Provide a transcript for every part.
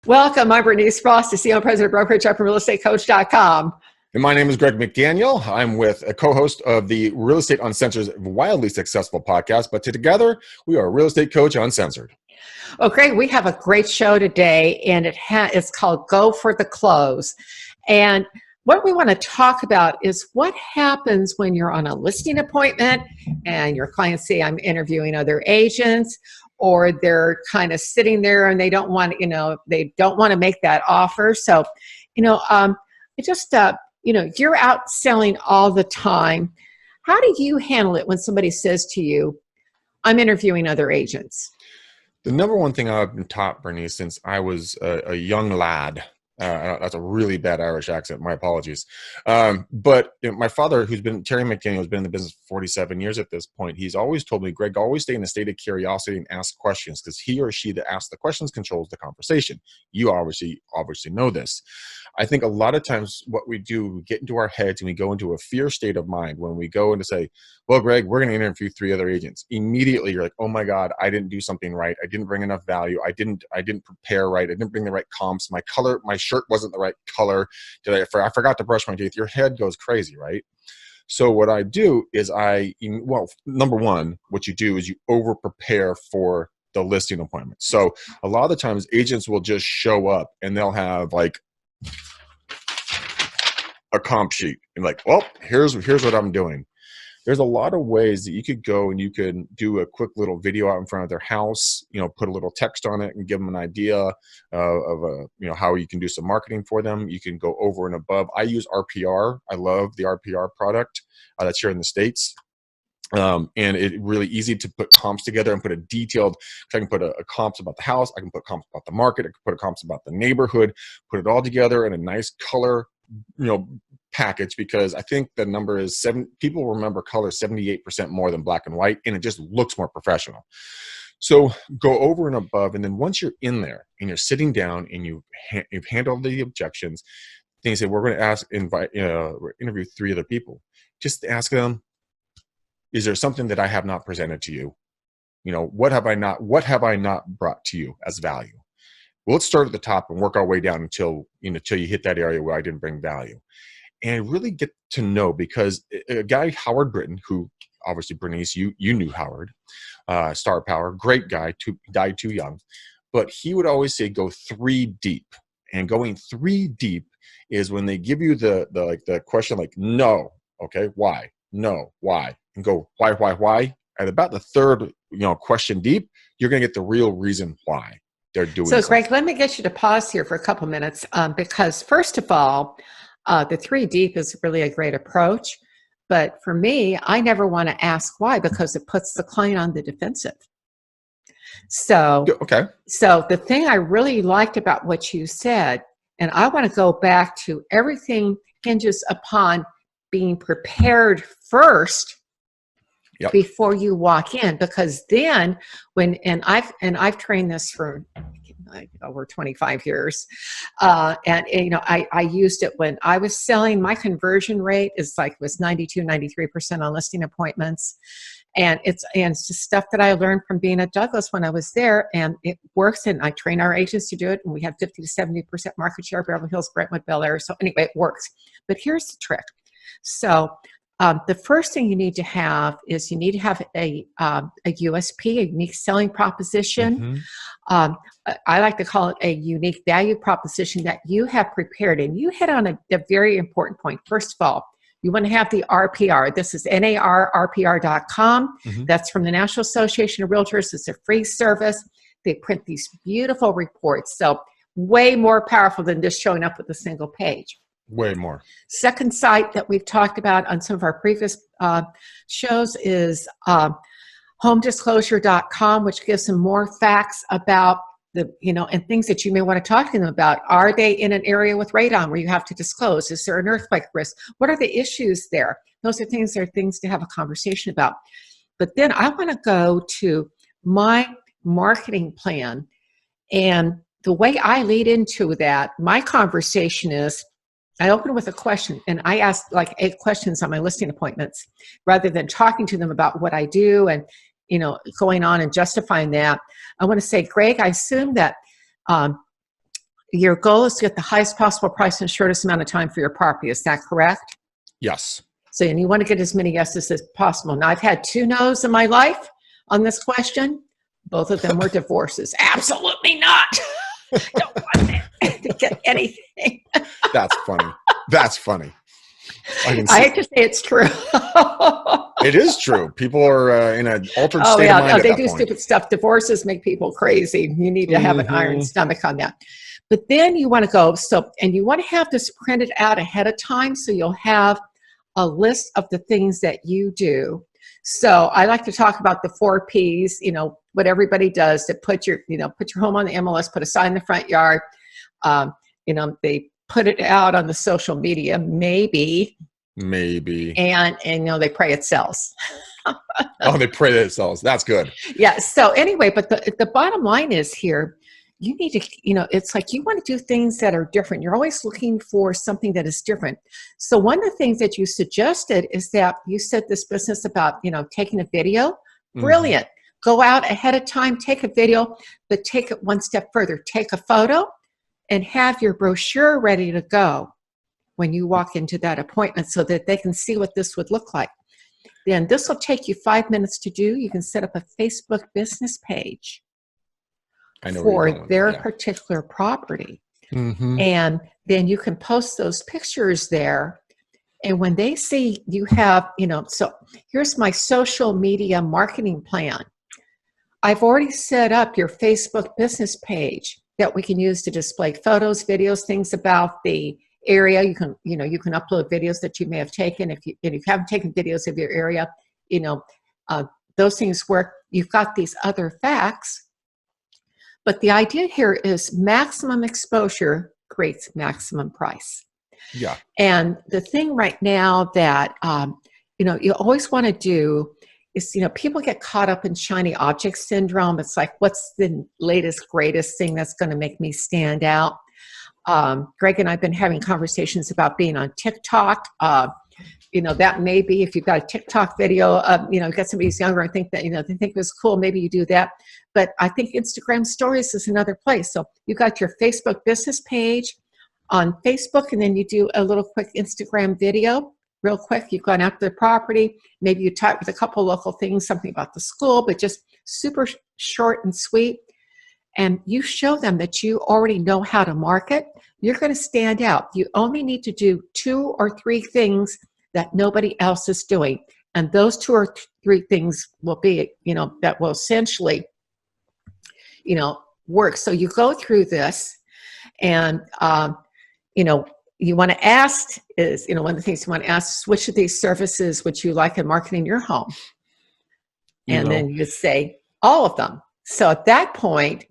Welcome. I'm Bernice Frost, the CEO and President of Brokerage up from realestatecoach.com. And my name is Greg McDaniel. I'm with a co-host of the Real Estate Uncensored wildly successful podcast, but together we are Real Estate Coach Uncensored. Oh, Greg, we have a great show today, and it's called Go for the Close. And what we want to talk about is what happens when you're on a listing appointment and your clients say, I'm interviewing other agents, or they're kind of sitting there and they don't want to make that offer. So, you're out selling all the time. How do you handle it when somebody says to you, I'm interviewing other agents? The number one thing I've been taught, Bernice, since I was a young lad, that's a really bad Irish accent. My apologies. But my father, Terry McDaniel, has been in the business for 47 years at this point. He's always told me, Greg, always stay in a state of curiosity and ask questions, because he or she that asks the questions controls the conversation. You obviously know this. I think a lot of times what we do, we get into our heads and we go into a fear state of mind when we go in to say, well, Greg, we're going to interview 3 other agents. Immediately you're like, oh my God, I didn't do something right. I didn't bring enough value. I didn't prepare right. I didn't bring the right comps. My shirt wasn't the right color. I forgot to brush my teeth. Your head goes crazy, right? So what I do is number one, what you do is you over prepare for the listing appointment. So a lot of the times agents will just show up and they'll have like a comp sheet and like, well, here's what I'm doing. There's a lot of ways that you could go and you can do a quick little video out in front of their house, put a little text on it and give them an idea of how you can do some marketing for them. You can go over and above. I use RPR. I love the RPR product that's here in the States. And it's really easy to put comps together and put a detailed, I can put a comps about the house. I can put comps about the market. I can put a comps about the neighborhood, put it all together in a nice color, package, because I think the number is people remember color 78% more than black and white, and it just looks more professional. So go over and above. And then once you're in there and you're sitting down and you've handled the objections, then you say, we're going to interview 3 other people. Just ask them, is there something that I have not presented to you? What have I not brought to you as value? Well, let's start at the top and work our way down until you hit that area where I didn't bring value. And really get to know, because a guy, Howard Britton, who obviously, Bernice, you knew Howard, Star Power, great guy, died too young, but he would always say, go 3 deep. And going 3 deep is when they give you the question like, no, okay, why? No, why? And go, why? At about the 3rd, question deep, you're going to get the real reason why they're doing So, something. Greg, let me get you to pause here for a couple minutes, because first of all, the 3 deep is really a great approach. But for me, I never want to ask why, because it puts the client on the defensive. So, okay. So the thing I really liked about what you said, and I want to go back to, everything hinges upon being prepared first. Yep. Before you walk in, because then I've trained this for over 25 years, I used it when I was selling. My conversion rate was 92-93% on listing appointments, and it's just stuff that I learned from being at Douglas when I was there, and it works. And I train our agents to do it, and we have 50-70% market share, Beverly Hills, Brentwood, Bel Air. So anyway, it works. But here's the trick. So the first thing you need to have is you need to have a USP, a unique selling proposition. Mm-hmm. I like to call it a unique value proposition that you have prepared. And you hit on a very important point. First of all, you want to have the RPR. This is NARRPR.com. Mm-hmm. That's from the National Association of Realtors. It's a free service. They print these beautiful reports. So way more powerful than just showing up with a single page. Way more. Second site that we've talked about on some of our previous shows is homedisclosure.com, which gives some more facts about and things that you may want to talk to them about. Are they in an area with radon where you have to disclose? Is there an earthquake risk? What are the issues there? Those are things to have a conversation about. But then I want to go to my marketing plan. And the way I lead into that, my conversation is, I open with a question, and I ask like 8 questions on my listing appointments rather than talking to them about what I do. And going on and justifying that, I want to say, Greg, I assume that your goal is to get the highest possible price in the shortest amount of time for your property. Is that correct? Yes. So, and you want to get as many yeses as possible. Now, I've had 2 no's in my life on this question. Both of them were divorces. Absolutely not. Don't want to get anything. That's funny. That's funny. I hate to say it's true. It is true. People are in an altered state of mind no, at they that do point. stupid stuff. Divorces make people crazy. You need to have an iron stomach on that. But then you want to go, and you want to have this printed out ahead of time, so you'll have a list of the things that you do. So I like to talk about the 4 Ps, what everybody does to put your home on the MLS, put a sign in the front yard. They put it out on the social media, maybe. And they pray it sells. Oh, they pray that it sells. That's good. Yeah. So anyway, but the bottom line is here, you need to, it's like you want to do things that are different. You're always looking for something that is different. So one of the things that you suggested is that you said this business about, taking a video. Brilliant. Go out ahead of time, take a video, but take it one step further. Take a photo and have your brochure ready to go when you walk into that appointment so that they can see what this would look like. Then this will take you 5 minutes to do. You can set up a Facebook business page for their particular property. And then you can post those pictures there. And when they see you have, so here's my social media marketing plan. I've already set up your Facebook business page that we can use to display photos, videos, things about the area. You can upload videos that you may have taken. If you haven't taken videos of your area, those things work. You've got these other facts. But the idea here is maximum exposure creates maximum price. Yeah. And the thing right now that, you always want to do is, people get caught up in shiny object syndrome. It's like, what's the latest, greatest thing that's going to make me stand out? Greg and I have been having conversations about being on TikTok. That may be, if you've got a TikTok video, you've got somebody who's younger and think that, they think it was cool, maybe you do that. But I think Instagram stories is another place. So you've got your Facebook business page on Facebook, and then you do a little quick Instagram video, real quick. You've gone out to the property. Maybe you type with a couple local things, something about the school, but just super short and sweet. And you show them that you already know how to market. You're going to stand out. You only need to do 2 or 3 things that nobody else is doing. And those 2 or 3 things will be, that will essentially, work. So you go through this and, you want to ask is, one of the things you want to ask is, which of these services would you like in marketing your home? And then you say all of them. So at that point,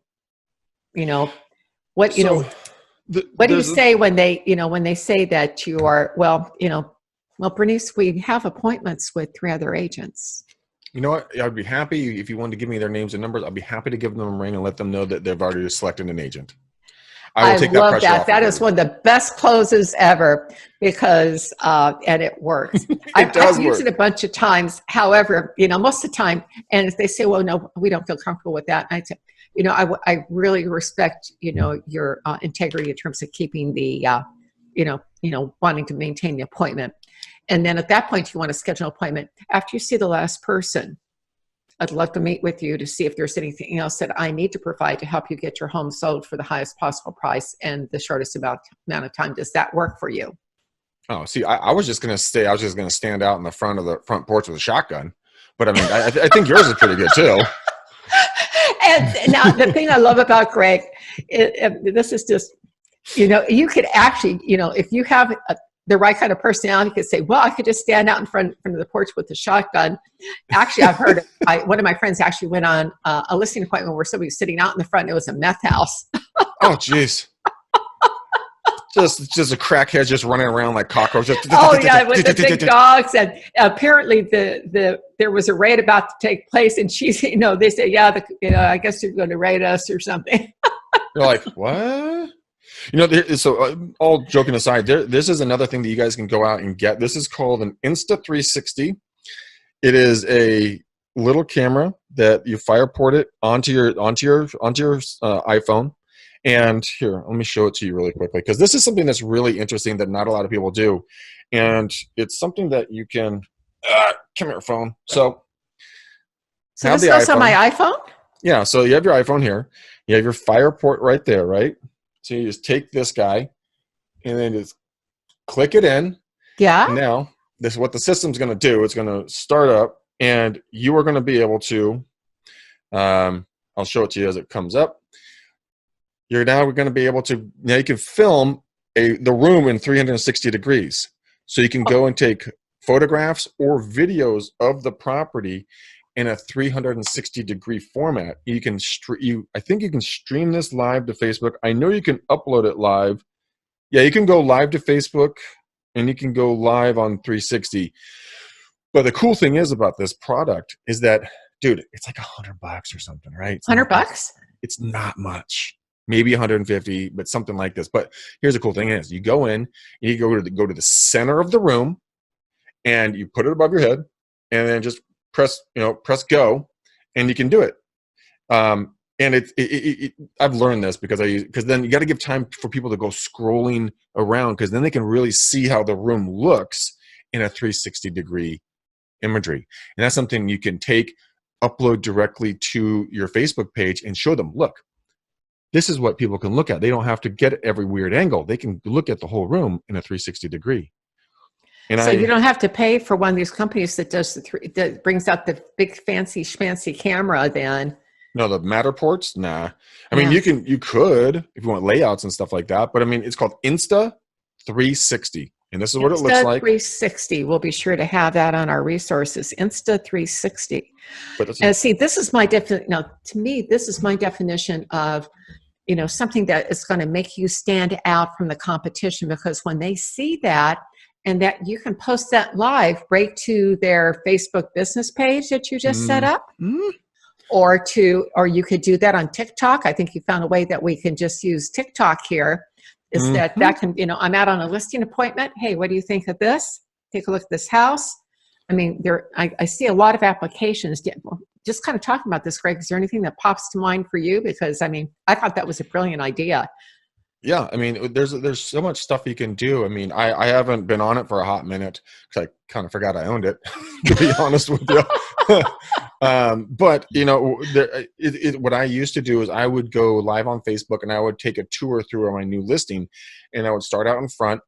what do you say when they say that you are, well, Bernice, we have appointments with 3 other agents. You know what? I'd be happy if you wanted to give me their names and numbers. I'd be happy to give them a ring and let them know that they've already selected an agent. I will take that pressure off. That is one of the best closes ever because, and it works. I've used it a bunch of times. However, most of the time, and if they say, well, no, we don't feel comfortable with that, I say, I really respect, your integrity in terms of keeping the, wanting to maintain the appointment. And then at that point, you want to schedule an appointment. After you see the last person, I'd love to meet with you to see if there's anything else that I need to provide to help you get your home sold for the highest possible price and the shortest amount of time. Does that work for you? Oh, see, I was just going to stand out in the front porch with a shotgun. But I mean, I think yours is pretty good too. And now the thing I love about Greg, this is just, you could actually, if you have the right kind of personality, you could say, well, I could just stand out in front of the porch with a shotgun. Actually, I've heard one of my friends actually went on a listing appointment where somebody was sitting out in the front. And it was a meth house. Oh, jeez. Just a crackhead just running around like cockroaches. Oh yeah, with the big dogs. And apparently there was a raid about to take place, and she's, they say, yeah, I guess you're going to raid us or something. You're like, what? So all joking aside, this is another thing that you guys can go out and get. This is called an Insta360. It is little camera that you fireport it onto your iPhone. And here, let me show it to you really quickly, because this is something that's really interesting that not a lot of people do. And it's something that you can, come here, phone. So this goes on my iPhone? Yeah, so you have your iPhone here. You have your fireport right there, right? So you just take this guy and then just click it in. Yeah. And now, this is what the system's going to do. It's going to start up, and you are going to be able to, I'll show it to you as it comes up. You're now going to be able to, now you can film the room in 360 degrees. So you can go and take photographs or videos of the property in a 360 degree format. You can I think you can stream this live to Facebook. I know you can upload it live. Yeah, you can go live to Facebook, and you can go live on 360. But the cool thing is about this product is that, dude, it's like $100 or something, right? $100? It's not much. Maybe 150, but something like this. But here's the cool thing is, you go in, you go to the center of the room, and you put it above your head, and then just press go, and you can do it. And I've learned this because then you got to give time for people to go scrolling around, because then they can really see how the room looks in a 360 degree imagery. And that's something you can upload directly to your Facebook page and show them, look, this is what people can look at. They don't have to get every weird angle. They can look at the whole room in a 360 degree. And so you don't have to pay for one of these companies that does that brings out the big fancy schmancy camera then. No, the Matterports, nah. I mean, you could if you want layouts and stuff like that, but I mean, it's called Insta360, and this is what it looks like. Insta360. We'll be sure to have that on our resources. Insta360. And see, this is my definition. Now, to me, this is my definition of, something that is going to make you stand out from the competition, because when they see that, and that you can post that live right to their Facebook business page that you just set up. Mm-hmm. Or you could do that on TikTok. I think you found a way that we can just use TikTok here. Is Mm-hmm. that can, I'm out on a listing appointment. Hey, what do you think of this? Take a look at this house. I mean, I see a lot of applications. Just kind of talking about this, Greg, is there anything that pops to mind for you? Because I mean, I thought that was a brilliant idea. Yeah, I mean, there's so much stuff you can do. I mean, I haven't been on it for a hot minute because I kind of forgot I owned it, to be honest with you. But what I used to do is I would go live on Facebook, and I would take a tour through my new listing, and I would start out in front,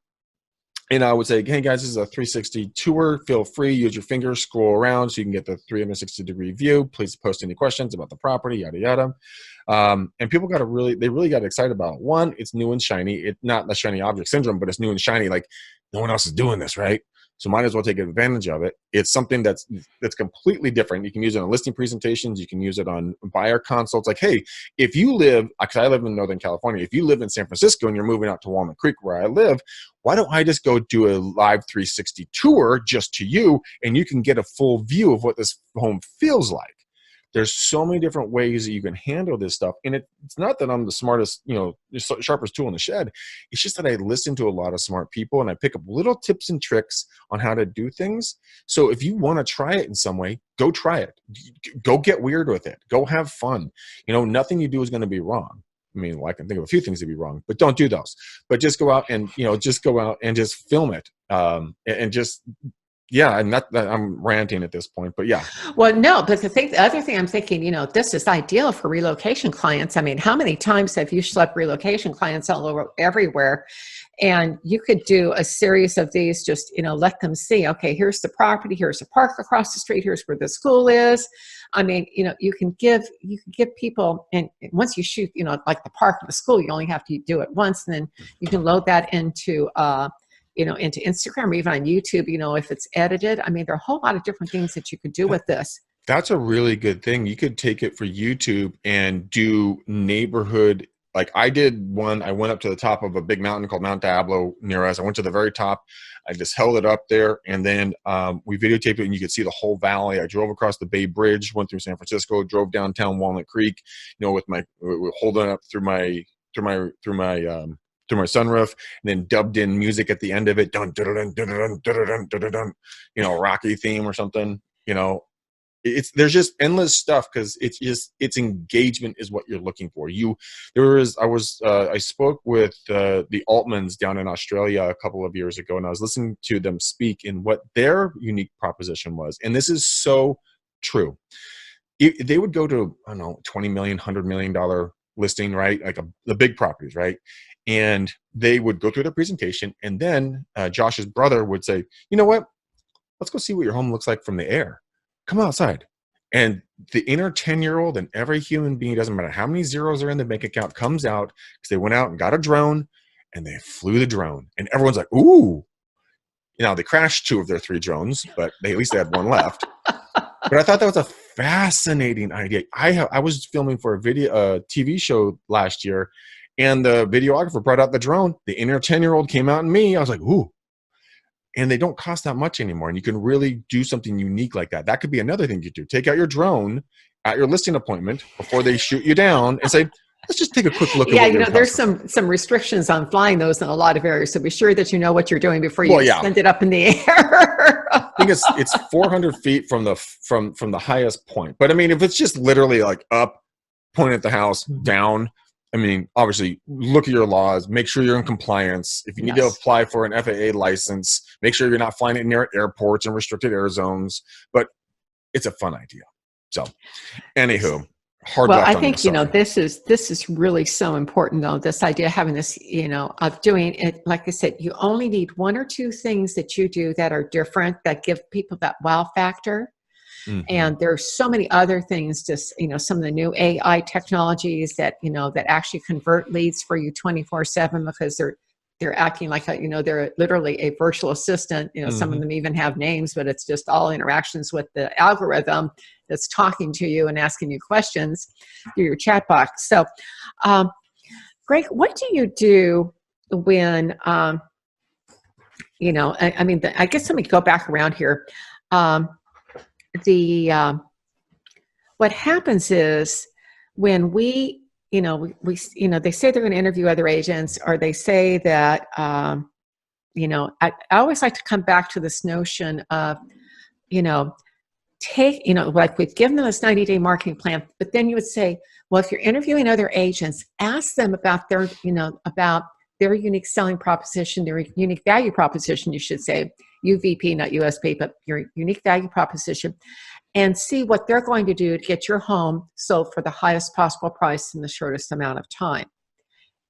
and I would say, hey guys, this is a 360 tour. Feel free, use your fingers, scroll around so you can get the 360 degree view. Please post any questions about the property, yada, yada. And people really got excited about it. One, it's new and shiny. It's not the shiny object syndrome, but it's new and shiny. Like, no one else is doing this, right? So might as well take advantage of it. It's something that's completely different. You can use it on listing presentations. You can use it on buyer consults. Like, hey, if you live, because I live in Northern California, if you live in San Francisco and you're moving out to Walnut Creek where I live, why don't I just go do a live 360 tour just to you, and you can get a full view of what this home feels like. There's so many different ways that you can handle this stuff. And it's not that I'm the smartest, sharpest tool in the shed. It's just that I listen to a lot of smart people, and I pick up little tips and tricks on how to do things. So if you want to try it in some way, go try it. Go get weird with it. Go have fun. Nothing you do is going to be wrong. I mean, I can think of a few things to be wrong, but don't do those. But just go out and, just film it. And just, yeah, and I'm ranting at this point, but yeah. Well, no, but the other thing I'm thinking, this is ideal for relocation clients. I mean, how many times have you schlepped relocation clients all over everywhere? And you could do a series of these, just, let them see, okay, here's the property, here's the park across the street, here's where the school is. I mean, you can give people, and once you shoot, like the park and the school, you only have to do it once, and then you can load that into into Instagram or even on YouTube, if it's edited. I mean, there are a whole lot of different things that you could do with this. That's a really good thing. You could take it for YouTube and do neighborhood. Like I did one, I went up to the top of a big mountain called Mount Diablo near us. I went to the very top. I just held it up there, and then we videotaped it, and you could see the whole valley. I drove across the Bay Bridge, went through San Francisco, drove downtown Walnut Creek, with holding up through my sunroof, and then dubbed in music at the end of it, dun dun dun dun dun dun dun dun dun, Rocky theme or something, there's just endless stuff because it's engagement is what you're looking for. I spoke with the Altmans down in Australia a couple of years ago, and I was listening to them speak in what their unique proposition was, and this is so true. They would go to, I don't know, $20 million, $100 million listing, right? Like the big properties, right? And they would go through their presentation, and then Josh's brother would say, you know what? Let's go see what your home looks like from the air. Come outside. And the inner 10-year-old and every human being, doesn't matter how many zeros are in the bank account, comes out because they went out and got a drone and they flew the drone. And everyone's like, ooh. They crashed 2 of their 3 drones, but at least they had 1 left. But I thought that was a fascinating idea. I was filming for a TV show last year, and the videographer brought out the drone. The inner 10-year-old came out in me. I was like, ooh. And they don't cost that much anymore. And you can really do something unique like that. That could be another thing you do. Take out your drone at your listing appointment before they shoot you down and say, let's just take a quick look. Yeah, there's some restrictions on flying those in a lot of areas. So be sure that you know what you're doing before you send it up in the air. I think it's 400 feet from the highest point. But I mean, if it's just literally like up, point at the house, down, I mean, obviously, look at your laws. Make sure you're in compliance. If you need to apply for an FAA license, make sure you're not flying it near airports and restricted air zones. But it's a fun idea. So, anywho, well, I think this is really so important, though. This idea of having this, of doing it. Like I said, you only need 1 or 2 things that you do that are different, that give people that wow factor. Mm-hmm. And there's so many other things, just, some of the new AI technologies that, that actually convert leads for you 24/7 because they're acting like, they're literally a virtual assistant. Mm-hmm. Some of them even have names, but it's just all interactions with the algorithm that's talking to you and asking you questions through your chat box. So, Greg, what do you do when, I guess let me go back around here. What happens is when we they say they're going to interview other agents, or they say that, I always like to come back to this notion of, like we've given them this 90-day marketing plan, but then you would say, well, if you're interviewing other agents, ask them about their, about their unique selling proposition, their unique value proposition, you should say, UVP, not USP, but your unique value proposition, and see what they're going to do to get your home sold for the highest possible price in the shortest amount of time.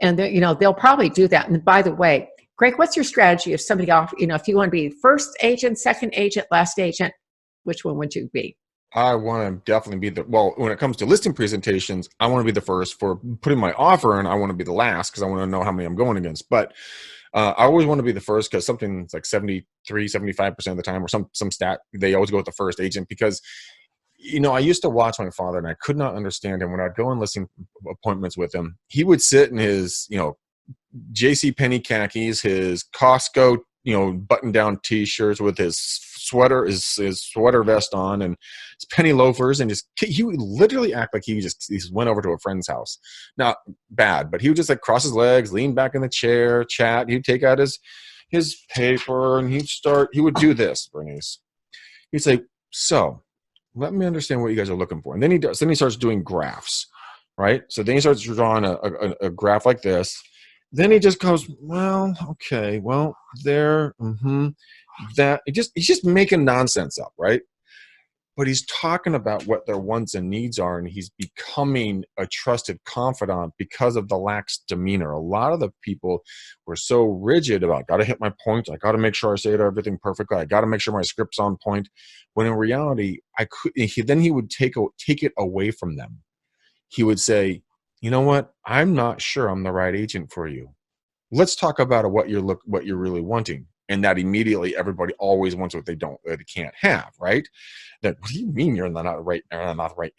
And they'll probably do that. And by the way, Greg, what's your strategy if somebody if you want to be first agent, second agent, last agent, which one would you be? I want to definitely be when it comes to listing presentations, I want to be the first. For putting my offer in, I want to be the last because I want to know how many I'm going against. But I always want to be the first because something's like 75% of the time, or some stat, they always go with the first agent because, I used to watch my father and I could not understand him. When I'd go on listing appointments with him, he would sit in his, J.C. Penney khakis, his Costco, button-down T-shirts with his sweater, his sweater vest on, and his penny loafers, and he would literally act like he just went over to a friend's house. Not bad, but he would just like cross his legs, lean back in the chair, chat. He'd take out his paper and he would do this, Bernice. He'd say, so let me understand what you guys are looking for. And then he starts doing graphs, right? So then he starts drawing a graph like this. Then he just goes, well, okay, well, there, that. He's just making nonsense up, right? But he's talking about what their wants and needs are, and he's becoming a trusted confidant because of the lax demeanor. A lot of the people were so rigid about, got to hit my point, I got to make sure I say everything perfectly, I got to make sure my script's on point, when in reality, he would take it away from them. He would say, you know what? I'm not sure I'm the right agent for you. Let's talk about what you're really wanting. And that immediately everybody always wants what they can't have, right? What do you mean you're not the right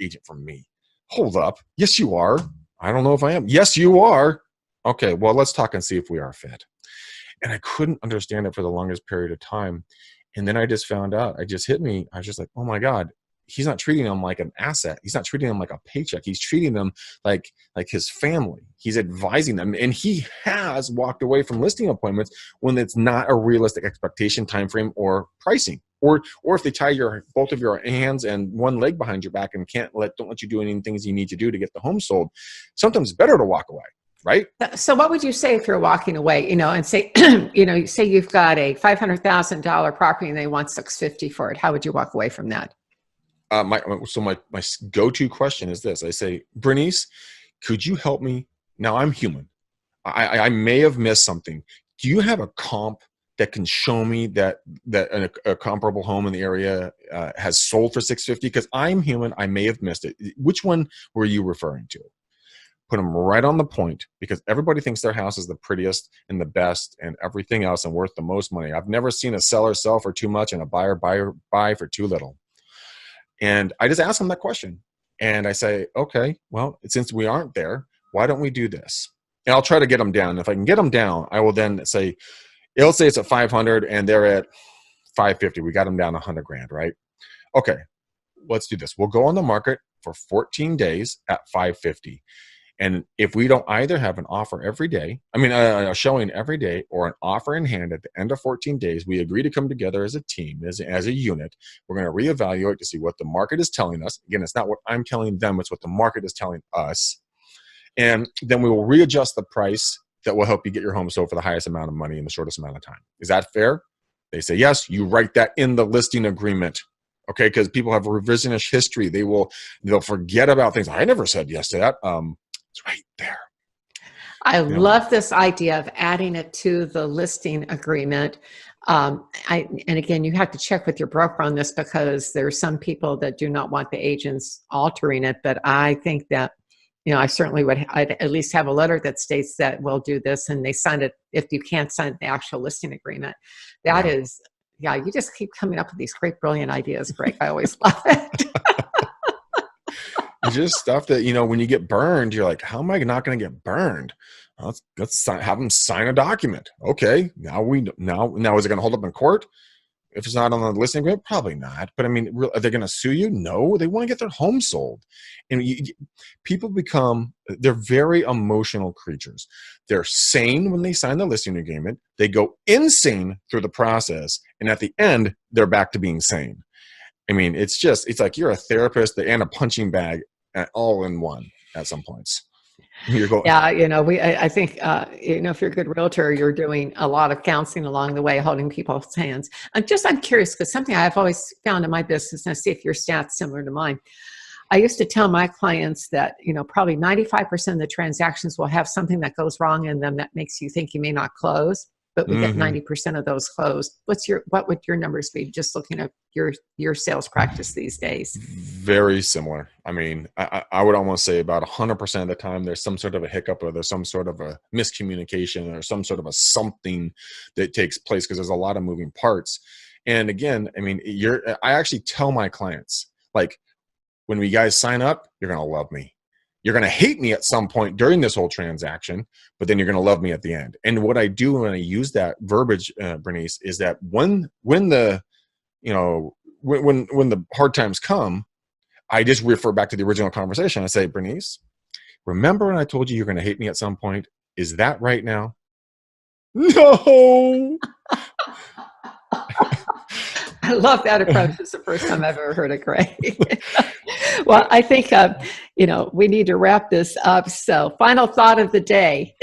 agent for me? Hold up. Yes, you are. I don't know if I am. Yes, you are. Okay, well, let's talk and see if we are fit. And I couldn't understand it for the longest period of time. And then I just found out, it just hit me. I was just like, oh my God, he's not treating them like an asset. He's not treating them like a paycheck. He's treating them like his family. He's advising them. And he has walked away from listing appointments when it's not a realistic expectation, time frame, or pricing. Or if they tie both of your hands and one leg behind your back and don't let you do any things you need to do to get the home sold, sometimes it's better to walk away. Right. So what would you say if you're walking away, and say, say you've got a $500,000 property and they want $650 for it. How would you walk away from that? My go-to question is this. I say, Bernice, could you help me? Now I'm human. I may have missed something. Do you have a comp that can show me that a comparable home in the area has sold for $650? Because I'm human. I may have missed it. Which one were you referring to? Put them right on the point, because everybody thinks their house is the prettiest and the best and everything else and worth the most money. I've never seen a seller sell for too much and a buyer buy for too little. And I just ask them that question. And I say, okay, well, since we aren't there, why don't we do this? And I'll try to get them down. If I can get them down, I will then say, it'll say it's at 500 and they're at 550. We got them down $100,000, right? Okay, let's do this. We'll go on the market for 14 days at 550. And if we don't either have an offer every day, a showing every day, or an offer in hand at the end of 14 days, we agree to come together as a team, as a unit. We're going to reevaluate to see what the market is telling us. Again, it's not what I'm telling them, it's what the market is telling us. And then we will readjust the price that will help you get your home sold for the highest amount of money in the shortest amount of time. Is that fair? They say, yes. You write that in the listing agreement. Okay, because people have revisionist history. They'll forget about things. I never said yes to that. It's right there. I love this idea of adding it to the listing agreement. And again, you have to check with your broker on this, because there are some people that do not want the agents altering it. But I think that, I certainly I'd at least have a letter that states that we'll do this, and they sign it. If you can't sign the actual listing agreement, that is, you just keep coming up with these great, brilliant ideas, Greg. I always love it. Just stuff that, when you get burned, you're like, how am I not going to get burned? Let's have them sign a document. Okay. Now is it going to hold up in court? If it's not on the listing agreement, probably not. But are they going to sue you? No, they want to get their home sold. And people they're very emotional creatures. They're sane when they sign the listing agreement. They go insane through the process. And at the end, they're back to being sane. It's like you're a therapist and a punching bag all in one at some points. I think, if you're a good realtor, you're doing a lot of counseling along the way, holding people's hands. I'm curious, because something I've always found in my business, and I see if your stats similar to mine. I used to tell my clients that, probably 95% of the transactions will have something that goes wrong in them that makes you think you may not close. But we get 90% of those closed. What would your numbers be, just looking at your sales practice these days? Very similar. I would almost say about 100% of the time there's some sort of a hiccup, or there's some sort of a miscommunication, or some sort of a something that takes place, because there's a lot of moving parts. And again, I actually tell my clients, like, when we guys sign up, you're going to love me. You're going to hate me at some point during this whole transaction, but then you're going to love me at the end. And what I do when I use that verbiage, Bernice, is that when the hard times come, I just refer back to the original conversation. I say, Bernice, remember when I told you you're going to hate me at some point? Is that right now? No. I love that approach. It's the first time I've ever heard it, Greg. Well, I think, we need to wrap this up. So final thought of the day.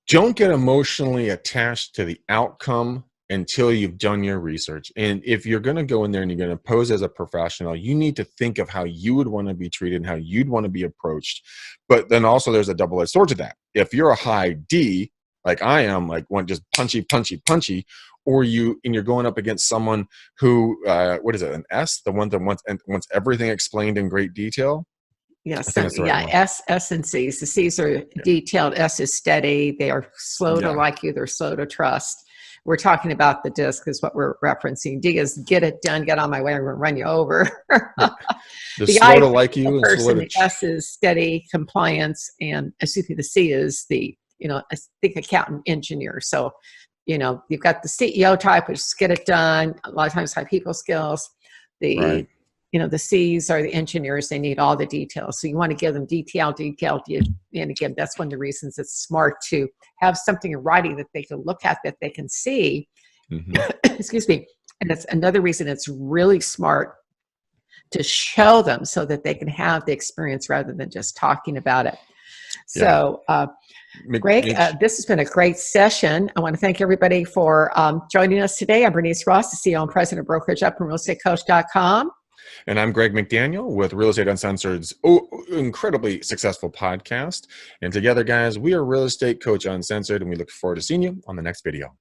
Don't get emotionally attached to the outcome until you've done your research. And if you're going to go in there and you're going to pose as a professional, you need to think of how you would want to be treated and how you'd want to be approached. But then also there's a double-edged sword to that. If you're a high D, like I am, like one just punchy, or you're going up against someone who, what is it, an S, the one that wants everything explained in great detail? Yes, S and C's. The C's are detailed. S is steady. They are slow to like you. They're slow to trust. We're talking about the DISC is what we're referencing. D is get it done, get on my way, I'm going to run you over. The slow to like you and slow to... The S is steady, compliance, and the C is the, I think accountant, engineer. So, you've got the CEO type, which is get it done. A lot of times high people skills. The the C's are the engineers. They need all the details. So you want to give them detail. And again, that's one of the reasons it's smart to have something in writing that they can look at, that they can see. Excuse me. And it's another reason it's really smart to show them so that they can have the experience rather than just talking about it. So, Greg, this has been a great session. I want to thank everybody for joining us today. I'm Bernice Ross, the CEO and President of Brokerage Up from realestatecoach.com. And I'm Greg McDaniel with Real Estate Uncensored's incredibly successful podcast. And together, guys, we are Real Estate Coach Uncensored, and we look forward to seeing you on the next video.